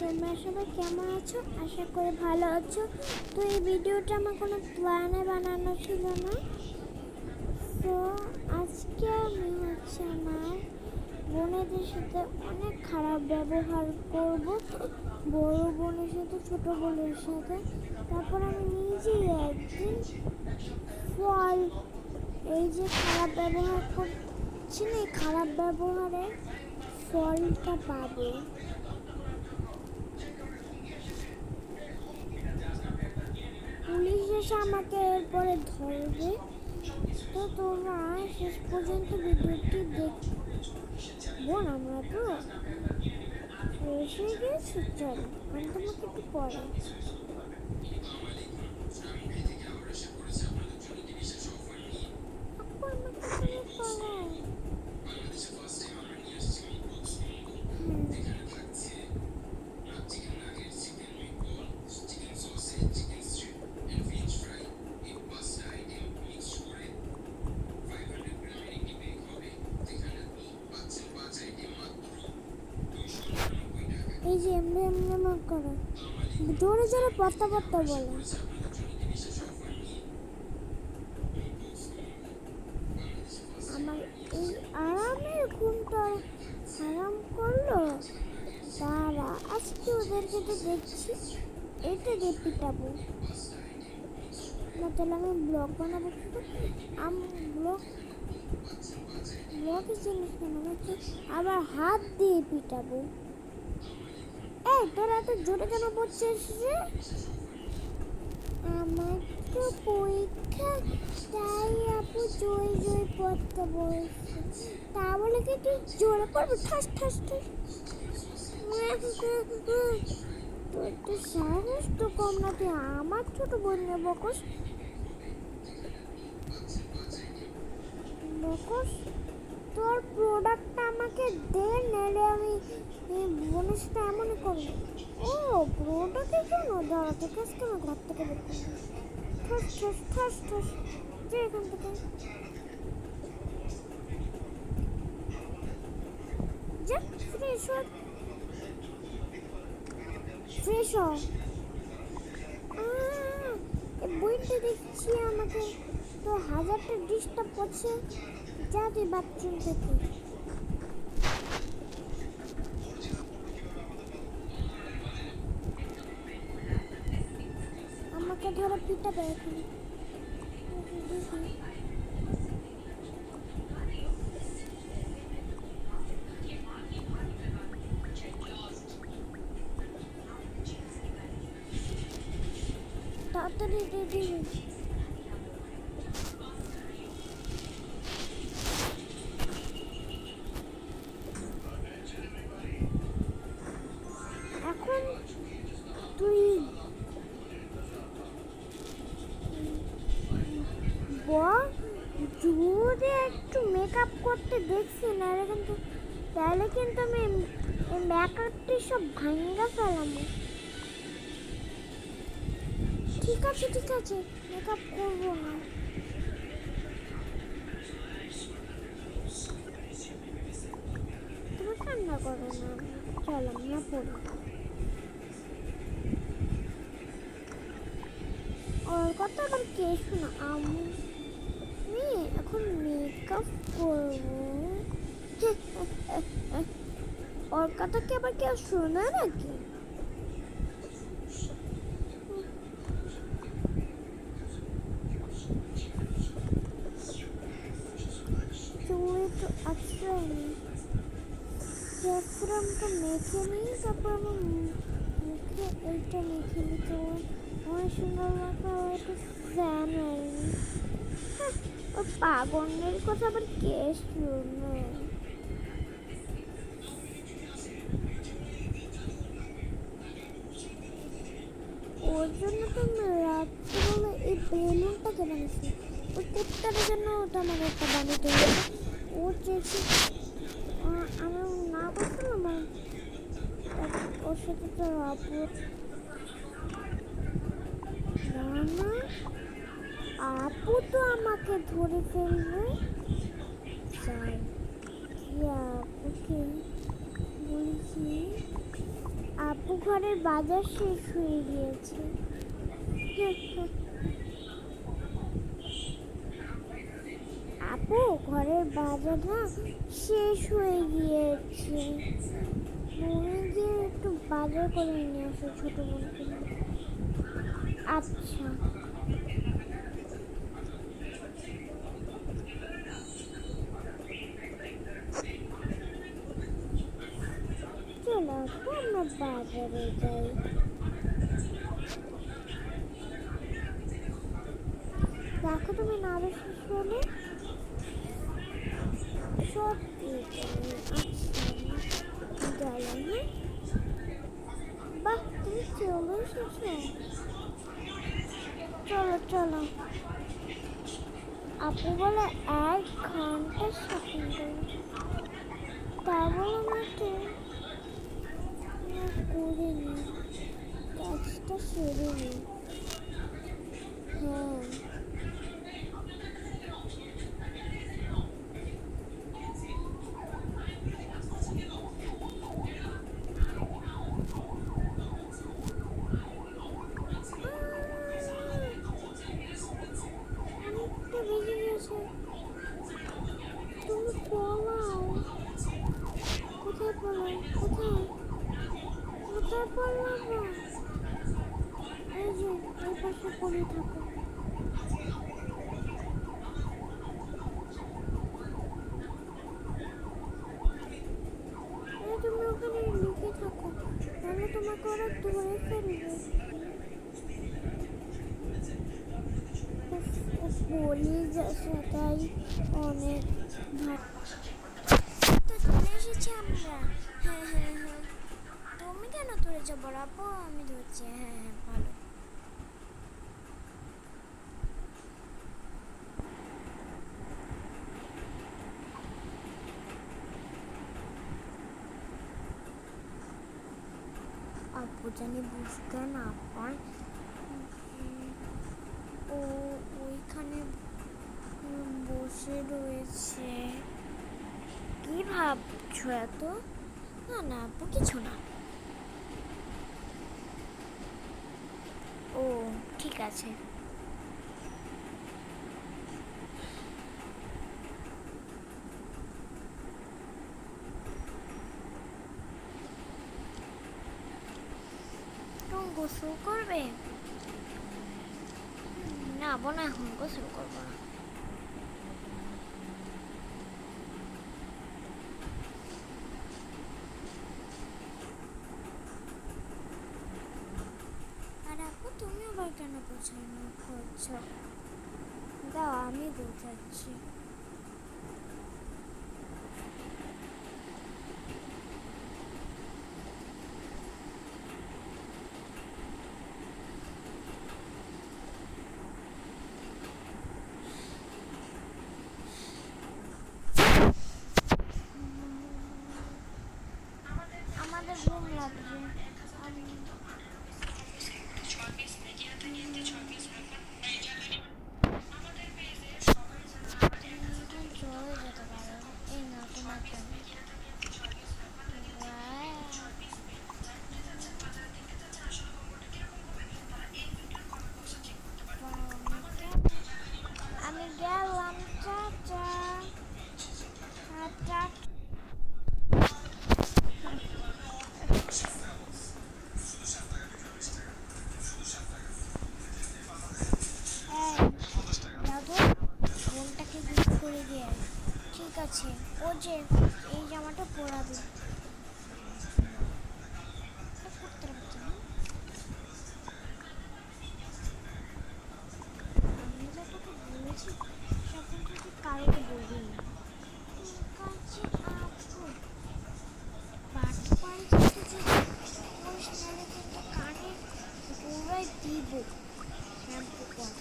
তোমরা সবাই কেমন আছো? আশা করি ভালো আছো। তো এই ভিডিওটা আমার কোনো প্ল্যানে বানানো ছিল না। তো আজকে আমি আমার বোনেদের সাথে অনেক খারাপ ব্যবহার করব, বড় বোনের সাথে ছোট বোনের সাথে। তারপর আমি নিজেই একদিন ফল, এই যে খারাপ ব্যবহার করছি না, এই খারাপ ব্যবহারের ফলটা পাবো। পুলিশ এসে আমাকে এরপরে ধরবে। তো তোমরা শেষ পর্যন্ত ভিডিওটি দেখবো। আমরা তো এসে গেছি, চলো আমি তোমাকে একটু পরে। এই যে এমনি এমনি করো, জোরে জোরে পত্তা পত্তা বলো। আমার এই আরামের ঘুমটা হারাম করলো। তারা আজকে ওদেরকে তো দেখছি, এটা দিয়ে পিটাবো না। তাহলে আমি ব্লগ বানাবো, আমি ব্লগের জিনিস বানাবো, আবার হাত দিয়ে পিটাবো। এই তোরা এত জোরে কেন পড়ছিস রে? আমার তো পরীক্ষা, তাই আপু জয় জয় পড়তে বলছে। তা বলে কি তুই জোরে পড়বি? ঠাস ঠাস ঠাস। তোর তো সাহস তো কম না, তুই আমার ছোট বোনের বকস বকস। তোর প্রোডাক্টটা আমাকে দে, নাহলে আমি বোনের সাথে এমনই করবো। ও প্রোডাক্টের জন্য দাঁড়া, তোকে আজকে আমার ঘর থেকে বের করবো। ঠাস ঠাস ঠাস ঠাস, যে এখান থেকে যা, ফ্রেশ হ ফ্রেশ হ। এই বইটা দেখছি আমাকে তো হাজারটা ডিস্টার্ব করছে। যা তুই বাথরুম থেকে। আমাকে ধরে পিটাবে এখন। তাড়াতাড়ি রেডি হই। এখন তুই জোরে একটু মেকআপ করতে দেখছি না, কিন্তু তাহলে কিন্তু আমি মেকআপটি সব ভাঙ্গা ফেলাম। ঠিক আছে ঠিক আছে, মেকআপ করবো না। তুমি কান্না করো না, চলো না পড়ি। ওর কথা আবার কে শোনা? আমি এখন মেকআপ করবো। ওর কথা কি আবার কেউ শোনা নাকি? চুলে তো আশ্রয়নি, ক্যাফরামটা মেখে নিই, তারপর আমার মুখে এইটা মেখে নিতে অনেক সুন্দর লাগা। একটা ফ্যান হয়নি, ও পাগলের কথা আবার কে শুনে? ওর জন্য তো রাত্রিবেলা এই বেলুনটাকে বানিয়েছি। ওই কুত্তার জন্য ওটা আমার একটা বানিয়ে হবে। ও চেয়েছে আমি না বলছিলাম, ওর সাথে তো আপু না, আপু তো আমাকে ধরে ফেলবে। যাই কি আপুকে বলছি, আপু ঘরের বাজার শেষ হয়ে গিয়েছে। আপু ঘরের বাজার না শেষ হয়ে গিয়েছে। মনে গিয়ে একটু বাজার করে নিয়ে আসো ছোট বোনকে। আচ্ছা চলো আপু আমরা বাজারে যাই। দেখো তুমি না শেষ হলে সত্যি আচ্ছা গেল। হ্যাঁ বাহ তুমি চলে এসেছো। চলো চলো। আপু বলে 1 ঘন্টা শপিং করি, তা বলে আমাকে করে নি কাজটা সেরে নি। হ্যাঁ অনেকটা বেজে গেছে। তুমি পলাও। কোথায় পলাও? কোথায় কোথায় পলাবো? এই যে এই পাশে পড়ে থাকো। তুমি ওখানে লুকিয়ে থাকো, তাহলে তোমাকে ওরা ধরে ফেলবে। বলি সেটাই অনেক তো চলে এসেছি আমরা। হ্যাঁ হ্যাঁ হ্যাঁ তুমি কেন ধরেছো বরাবো? আমি ধরছি। হ্যাঁ হ্যাঁ ভালো। আপু জানি বুঝতে না পায় ও ওইখানে বসে রয়েছে। কি ভাবছো এত? না না আপু কিছু না। ও ঠিক আছে। তুমি গোসল করবে? না বোনা এখন গোসল করবো না। আর আপু তুমি আবার কেন গোছানো করছো? দাও আমি গোছাচ্ছি। আমাদের ঘুম লাগছে। চলে যেতে পারো। এই না তোমার জন্য। আমি গেলাম চাচা। বোনটাকে গিফট করে দিয়ে। ঠিক আছে ও যে এই জামাটা পরাবে। আমি যা তোকে বলেছি সেরকম তুই কাউকে বলবি না। ঠিক আছে আপু বাড়ি বাড়ি যেতে বলিস নাহলে কিন্তু কানে পুরাই দিব। শ্যাম্পু কর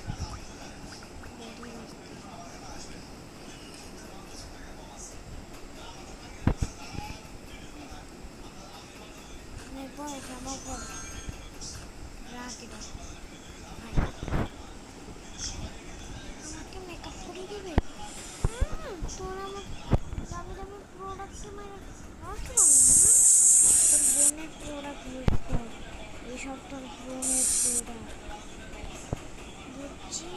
পরে জামা পর রাখি দাও। আমাকে মেকআপ করে দিবে? তোর আমার দামি দামি প্রোডাক্ট মানে নষ্ট করবি না। তোর বোনের প্রোডাক্ট সবটা ব্রণের প্রোডাক্ট বুঝছি।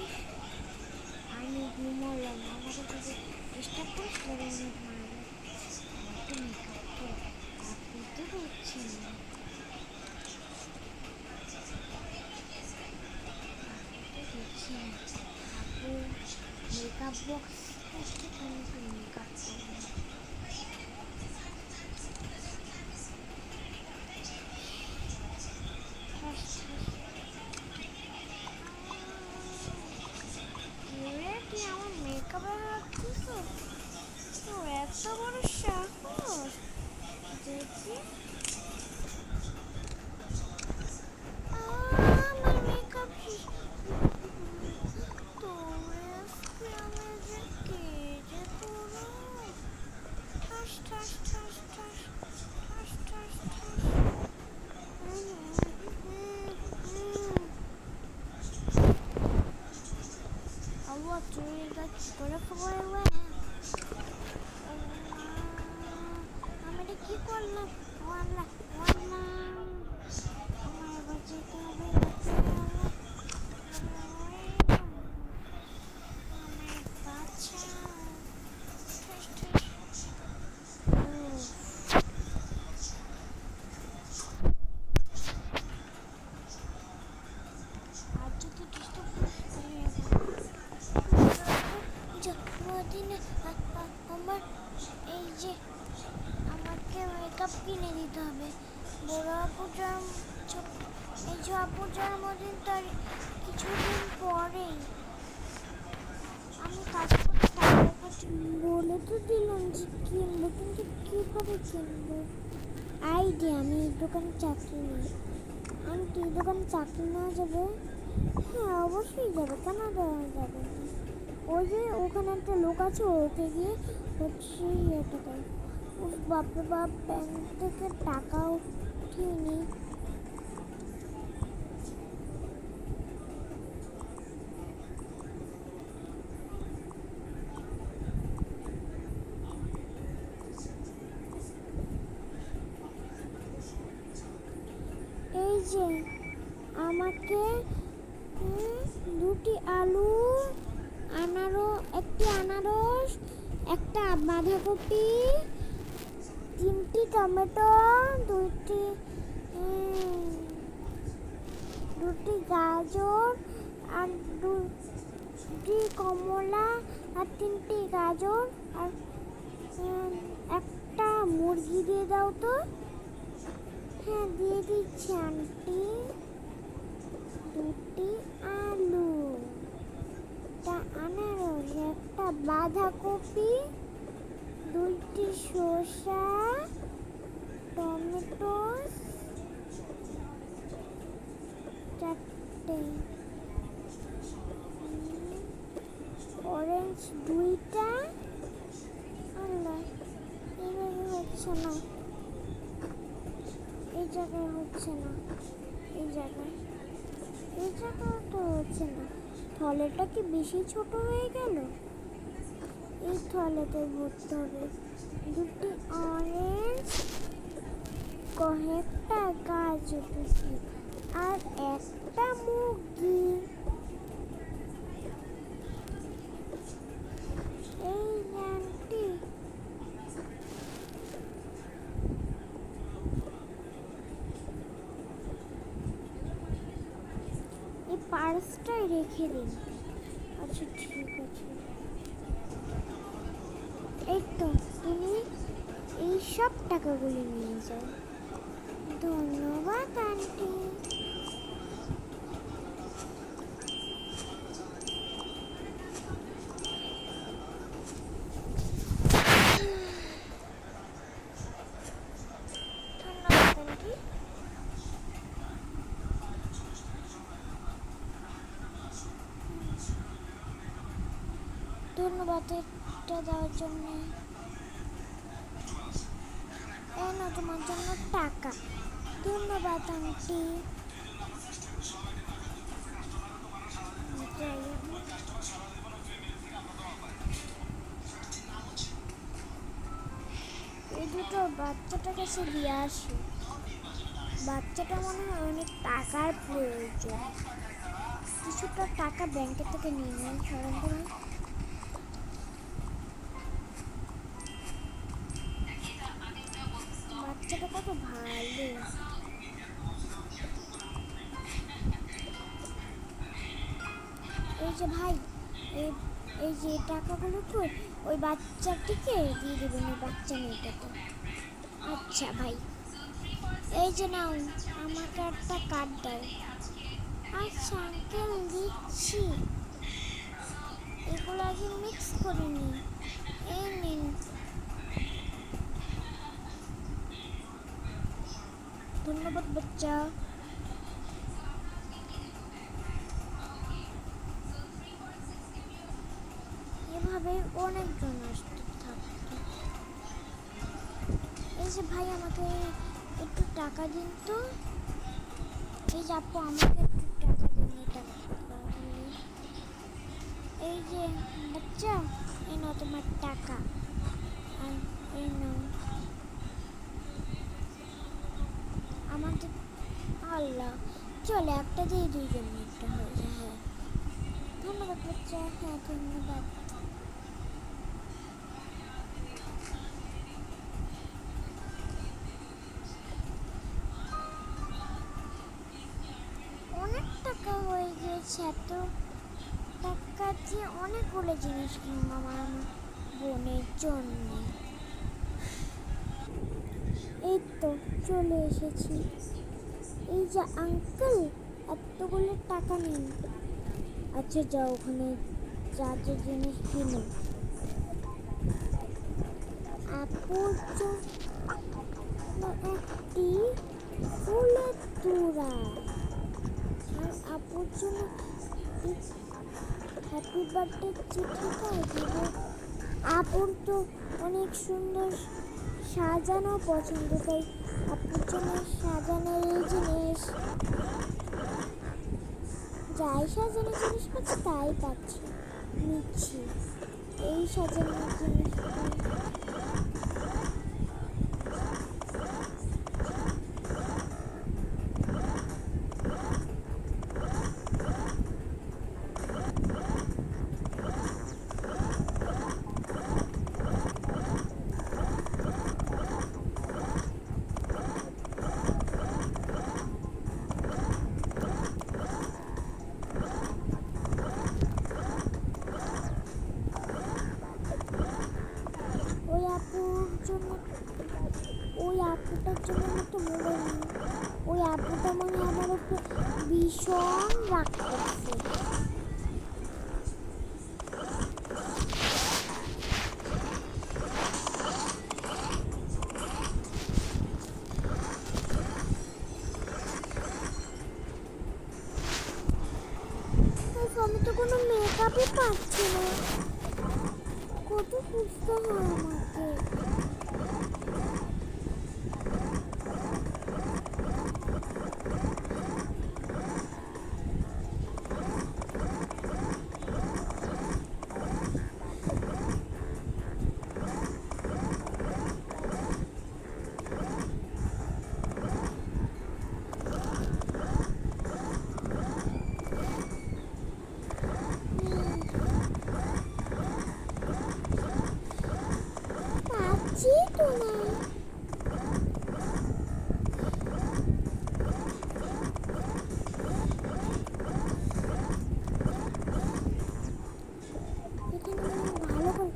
আমি ঘুমালাম, আমাকে যদি ডিস্টার্ব করিস তবে আমি মারবো। একটু মেকআপ করে আপনি তো করছেন না, দেখছি না আপু মেকআপ বক্স একটুখানি মেকআপ করবো। তুই আমার মেকআপে রাখছিস তো এত বড় সাহস দেখি। আমার মেকআপ তোরে আজকে আমি যে কে যে তোরা ঠাস ঠাস ঠাস ঠাস ঠাস ঠাস ঠাস। আল্লাহ তুই এটা কি করে খবর? আমি এটা কি করলাম? আমার এবার যেতে হবে। জন্মদিনে আমার এই যে আমাকে মেকআপ কিনে দিতে হবে। বড় আপুটার এই যে আপুর জন্মদিন তার কিছুদিন পরেই। আমি কাজ করতে বলে তো দিলাম যে কিনবো, কিন্তু কীভাবে কিনবো আইডিয়া। আমি এই দোকানে চাকরি নিই। আন্টি এই দোকানে চাকরি নেওয়া যাবে? হ্যাঁ অবশ্যই যাবে, কেন দেওয়া যাবে না। ওই যে ওখানে একটা লোক আছে, ওকে গিয়ে হচ্ছে ইয়েটা দেয়। বাপরে বাপ, ব্যাংক থেকে টাকা উঠিয়ে নি। এই যে আমাকে দুটি আলু, একটি আনারস, একটা বাঁধাকপি, 3টি টমেটো, দুটি গাজর আর 2টি কমলা আর 3টি গাজর আর একটা মুরগি দিয়ে দাও তো। হ্যাঁ দিয়ে দিচ্ছি আন্টি। 2টি আলু, একটা আনারস, একটা বাঁধাকপি, 2টি শসা, টমেটো 4টে, অরেঞ্জ 2টা। আল্লাহ এইভাবে হচ্ছে না, এই জায়গায় হচ্ছে না, এই জায়গায় তো হচ্ছে না। থলেটা কি বেশি ছোট হয়ে গেল? এই থলেতে ভরতে হবে। 2টি অরেঞ্জ, কয়েকটা গাজর আর একটা মুরগি। এই আন্টি এই পার্সটাই রেখে দিন। আচ্ছা ঠিক আছে। এই তো তুমি এই সব টাকাগুলি নিয়ে যাও। ধন্যবাদ আন্টি। ধন্যবাদ এটা দেওয়ার জন্য। এই না তোমার জন্য টাকা। ধন্যবাদ আন্টি। এই দুটো বাচ্চাটার কাছে দিয়ে আসি। বাচ্চাটা মনে হয় অনেক টাকার প্রয়োজন, কিছুটা টাকা ব্যাংকের থেকে নিয়ে নেয়। সরেন তো ভাই। বাচ্চাটা কত ভালো। এই যে ভাই, এই এই যে টাকাগুলো তো ওই বাচ্চাটিকে দিয়ে দেবেন, ওই বাচ্চা মেয়েটাকে। আচ্ছা ভাই, এই যে নাও, আমাকে একটা কার্ড দাও। আচ্ছা আঙ্কেল, দিচ্ছি। এগুলো আগে মিক্স করিনি। এই নিন। ধন্যবাদ বাচ্চা। এভাবে অনেকজন আসতে থাকতো। এই যে ভাই, আমাকে একটু টাকা দিন তো। এই যে আপু, আমাকে একটু টাকা দিন। এই যে বাচ্চা, এই নাও তোমার টাকা। আর এই নাও আমাদের। আল্লাহ, চলে একটা দিয়ে দুইজন একটা হয়ে যায়। হ্যাঁ, ধন্যবাদ বাচ্চা। হ্যাঁ, ধন্যবাদ। অনেক টাকা হয়ে গেছে। এত টাকা দিয়ে অনেকগুলো জিনিস কিনলাম আমার বোনের জন্য। এই তো চলে এসেছি। এই যে আঙ্কেল, এতগুলো টাকা নিন। আচ্ছা যাও, ওখানে যা যা জিনিস কিনো। আপুর জন্য একটি ফুলের তোড়া, আর আপুর জন্য হ্যাপি বার্থডে চিঠিটা দিব। আপুর তো অনেক সুন্দর সাজানো পছন্দ, তাই আপুর জন্য সাজানোর এই জিনিস, যাই সাজানো জিনিস পাচ্ছি তাই পাচ্ছি, নিচ্ছি এই সাজানোর জিনিস। ওই আপুর জন্য, ওই আপুটার জন্য আমি একটা মোবাইল নিই। ওই আপুটা মনে হয় আমার উপর ভীষণ রাগ করছে। আমি তো কোনো মেকআপই পাচ্ছি না, কত খুঁজতে হয় আমাকে। পাচ্ছি তো না। এখানে ভালো করে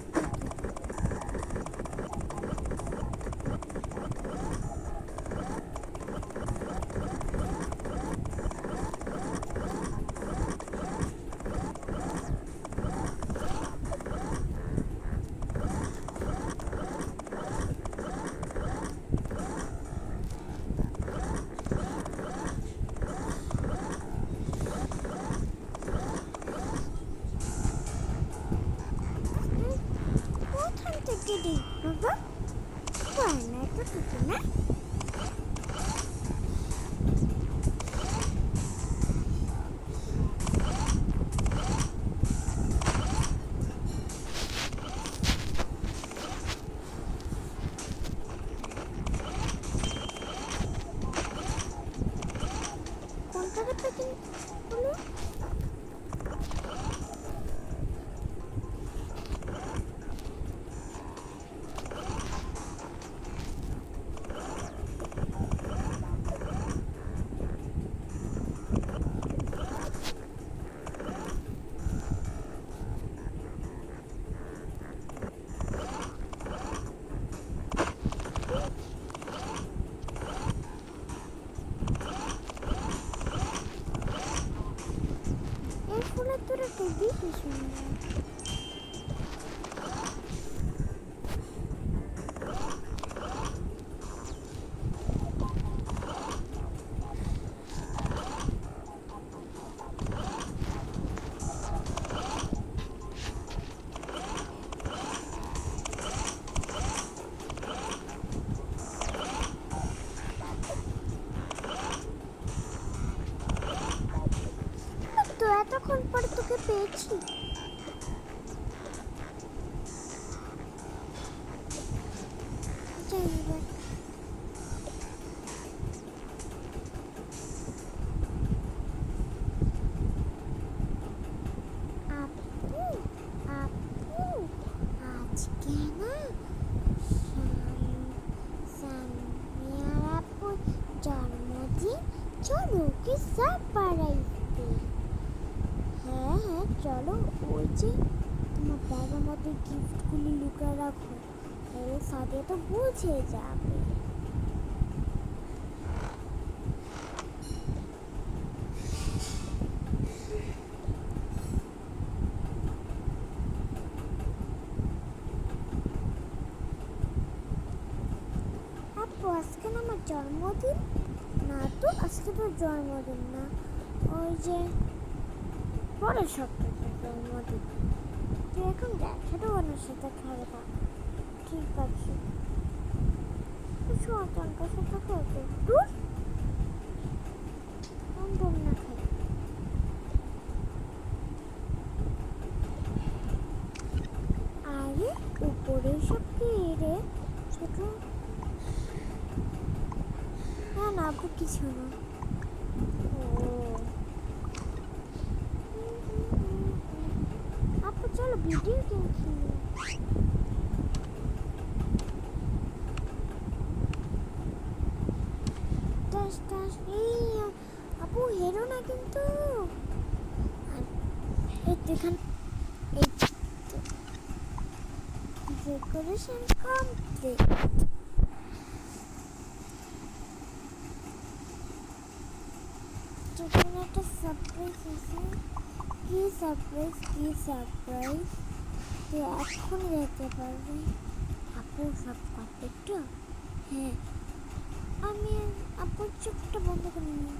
কোথান থেকে দিই বাবা? না তো ঠিক না। হেবি কি সুন্দর। তো এতক্ষণ পরে তোকে পেয়েছি। যাই এবার। আপু আপু আজকে না সামিয়ার আপুর জন্মদিন, চলো ওকে সারপ্রাইজ দিই। হ্যাঁ হ্যাঁ চলো, ওই যে তোমার ব্যাগের মধ্যে গিফটগুলি লুকিয়ে রাখো, এর সাথে তো বুঝে যাবে। আপু আজকে না আমার জন্মদিন। না তো আজকে তো জন্মদিন না, ওই যে পরের সপ্তাহে জন্মদিন। তুই এখন দেখাটা ওনার সাথে খেলে থাক। ঠিক আছে, সন্তানটার সাথে খেলতে দূর দূর না খাই। আরে উপরে সব কি রে ছোট? না না আপু কিছু না। ও আপু চলো ভিডিও গেম খেলি। এই আপু হেরো না কিন্তু। এখানে এই ডেকোরেশন কমপ্লিট। যেখানে একটা সারপ্রাইজ আছে। কি সারপ্রাইজ কি সারপ্রাইজ তুই এখনই দেখতে পারবি। আপু সব পারফেক্ট। হ্যাঁ আমি আপুর চোখটা বন্ধ করে নি।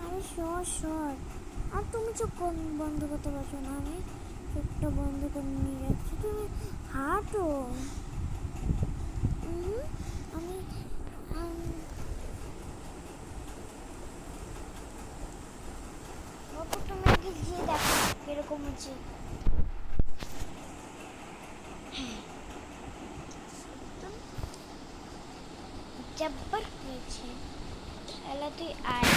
আরে সর সর, আর তুমি চোখ বন্ধ করতে পারছো না? আমি চোখটা বন্ধ করে নিয়ে যাচ্ছি, তুমি হাঁটো। আমি আপু তুমি আগে গিয়ে দেখো কিরকম হচ্ছে। জব্বর হয়েছে। তাহলে তুই আয়,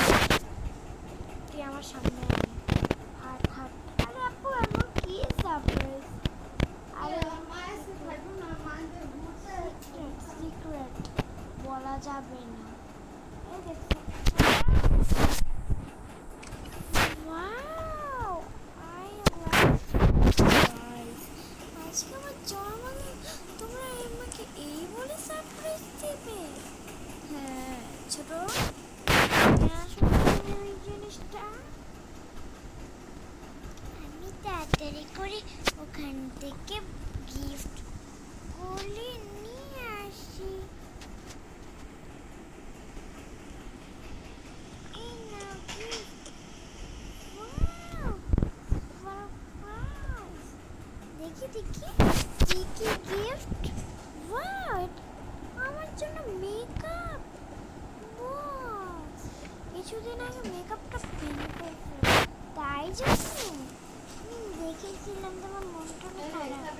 তুই আমার সামনে আয়। হাট হাট। আরে আপু এমন কি সারপ্রাইজ? আরে সিক্রেট বলা যাবে না। এই দেখো ওয়াও, আই লাভ গাইস। আজকে আমার জন্মদিন, তোমরা আমাকে এই বলে সারপ্রাইজ দেবে? হ্যাঁ ছোট, ওই জিনিসটা আমি তাড়াতাড়ি করে ওখান থেকে গিফট গুলি নিয়ে আসি। এই নাও গিফট। ওয়াও ওয়াও, দেখি দেখি কি কি গিফট। ওয়াও আমার জন্য মেকআপ। কিছুদিন আগে মেকআপটা ফেলে করেছিল, তাই জন্য দেখেছিলাম তোমার মনটা খারাপ।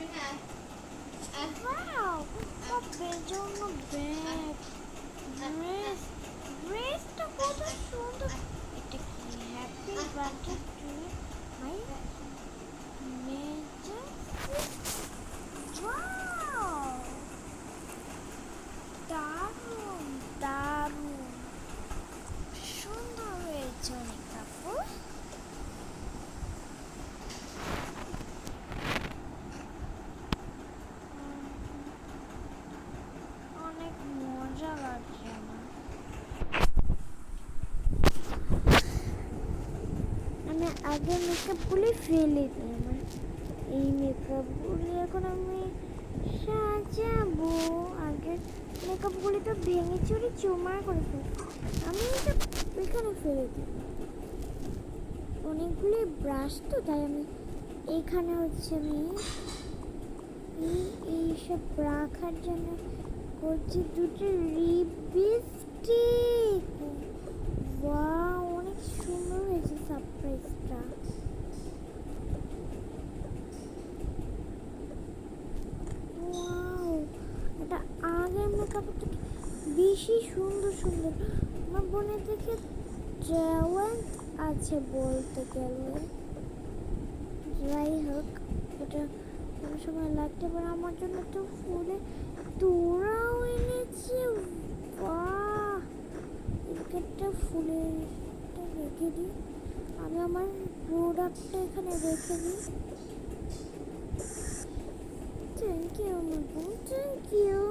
ওয়াও বাপের জন্য ব্যাগ, ড্রেস, ড্রেসটা কত সুন্দর। এটা কি happy birthday to my major. Wow দারুণ দারুণ সুন্দর হয়েছে অনেক আপু। অনেক মজা লাগছে আমার। আগে মেকআপগুলি ফেলে দিই। আমার এই মেকআপগুলি এখন আমি সাজাবো। আগের মেকআপগুলি তো ভেঙে চুরি চুমার করে ফেলি। আমি এটা এখানে ফেলে দিই। অনেকগুলি ব্রাশ তো, তাই আমি এখানে হচ্ছে আমি এইসব রাখার জন্য করছি দুটো লিপস্টিক। ওয়াও, অনেক সুন্দর হয়েছে সারপ্রাইজটা। ওয়াও, এটা আগের মেকআপের থেকে বেশি সুন্দর সুন্দর। আমার বোনের দেখে ট্যালেন্ট আছে বলতে গেলে। যাই হোক, এটা কোনো সময় লাগতে পারে। আমার জন্য তো ফুলে তোরাও এনেছে। বাহ, একটা ফুলের রেখে দিই। আমি আমার প্রোডাক্টটা এখানে রেখে দিই। থ্যাংক ইউ আমার বোন, থ্যাংক ইউ।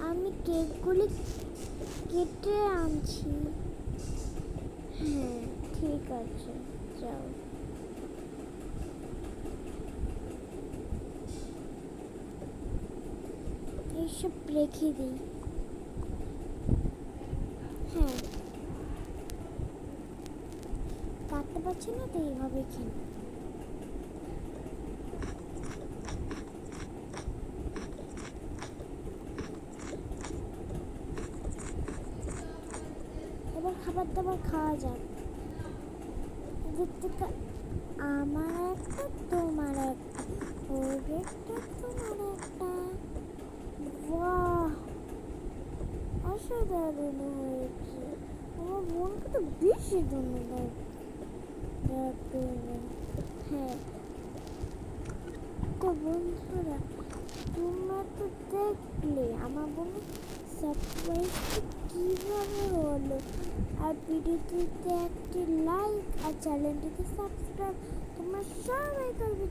আমি কেকগুলি কেটে আনছি। হ্যাঁ ঠিক আছে, যাও। এইসব রেখে দিই। হ্যাঁ, কাটতে পারছি না তো এইভাবে খেয়ে। এবার খাবার দাবার খাওয়া যাক। এদের থেকে আমার একটা, তোমার একটা, ওর একটা, তোমার একটা। বাহ, অসাধারণ হয়েছে। আমার বোনকে তো বেশি ধন্যবাদ। হ্যাঁ তো বন্ধুরা, তোমরা তো দেখলে আমার বোনের সারপ্রাইজটা কীভাবে হলো। আর ভিডিওটিতে একটি লাইক আর চ্যানেলটিকে সাবস্ক্রাইব তোমরা সবাই করবে।